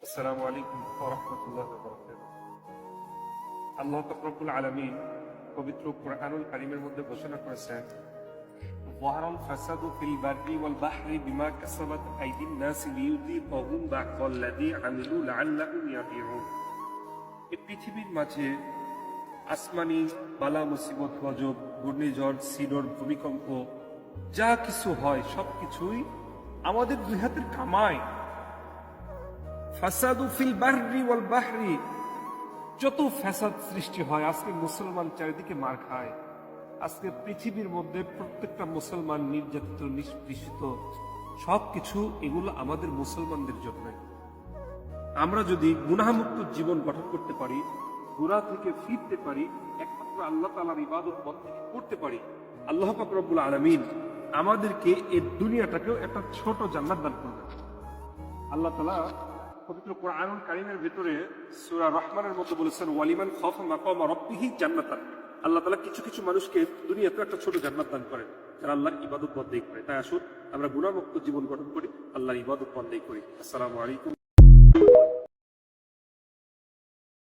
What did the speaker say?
আসসালামু আলাইকুম ওয়া রাহমাতুল্লাহি ওয়া বারাকাতুহু। আল্লাহ পাক রব্বুল আলামিন পবিত্র কুরআনুল কারীমের মধ্যে ঘোষণা করেছেন, যাহারাল ফাসাদু ফিল বাররি ওয়াল বাহরি বিমা কাসাবাত আইদিন নাস লিইউযিকাহুম বা'দাল্লাযী আমিলু লাআল্লাহুম ইয়ারজিউন। এই পৃথিবীর মাঝে আসমানি বালা মুসিবত, গজব, ঘূর্ণিঝড়, সিডর, ভূমিকম্প যা কিছু হয় সবকিছুই আমাদের দুই হাতের কামাই। ফাসাদু ফিল বাহরি ওয়াল বাহরি, যত ফ্যাসাদ সৃষ্টি হয়, আজকে মুসলমান চারিদিকে মার খায়, আজকে পৃথিবীর মধ্যে প্রত্যেকটা মুসলমান নির্যাতিত, নিষ্পৃষিত, সবকিছু এগুলো আমাদের মুসলমানদের জন্য। আমরা যদি গুনাহমুক্ত জীবন গঠন করতে পারি, গুনাহ থেকে ফিরতে পারি, একমাত্র আল্লাহ তাআলার ইবাদত বন্দেগী করতে পারি, আল্লাহ পাক রব্বুল আলামিন আমাদেরকে এই দুনিয়াটাকেও একটা ছোট জান্নাত দান করবেন। আল্লাহ তাআলা পবিত্র কুরআনুল কারীমের ভিতরে সূরা রহমানের মধ্যে বলেছেন, ওয়ালিমান খাফা মাকামা রাব্বিহি জান্নাতান। আল্লাহ তাআলা কিছু কিছু মানুষকে দুনিয়াতে একটা ছোট জান্নাত দান করেন যারা আল্লাহর ইবাদত বন্দেগী করে। তাই আসুন আমরা গুনাহমুক্ত জীবন গঠন করি, আল্লাহর ইবাদত বন্দেগী করি। আসসালামু আলাইকুম।